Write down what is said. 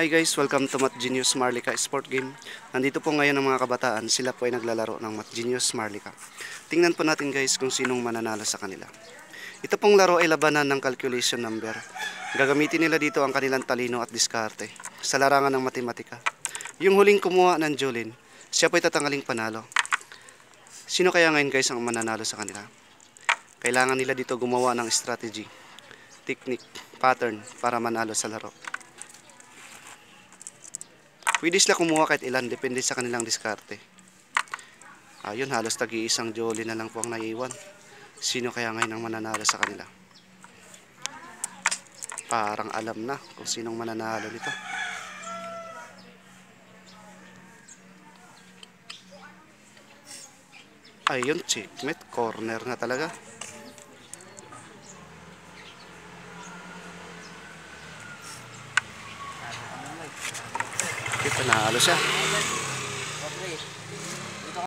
Hi guys, welcome to Math Genius Marlica Sport Game. Nandito po ngayon ang mga kabataan, sila po ay naglalaro ng Math Genius Marlica. Tingnan po natin guys kung sinong mananalo sa kanila. Ito pong laro ay labanan ng calculation number. Gagamitin nila dito ang kanilang talino at diskarte sa larangan ng matematika. Yung huling kumuha ng Jolin, siya po ay tatanggaling panalo. Sino kaya ngayon guys ang mananalo sa kanila? Kailangan nila dito gumawa ng strategy, technique, pattern para manalo sa laro. Pwede sila kumuha kahit ilan, depende sa kanilang diskarte. Ayun, halos tagi-isang Jolly na lang po ang naiwan. Sino kaya ngayon ang mananalo sa kanila? Parang alam na kung sinong mananalo nito. Ayun, checkmate, corner na talaga. Okay, panalo siya.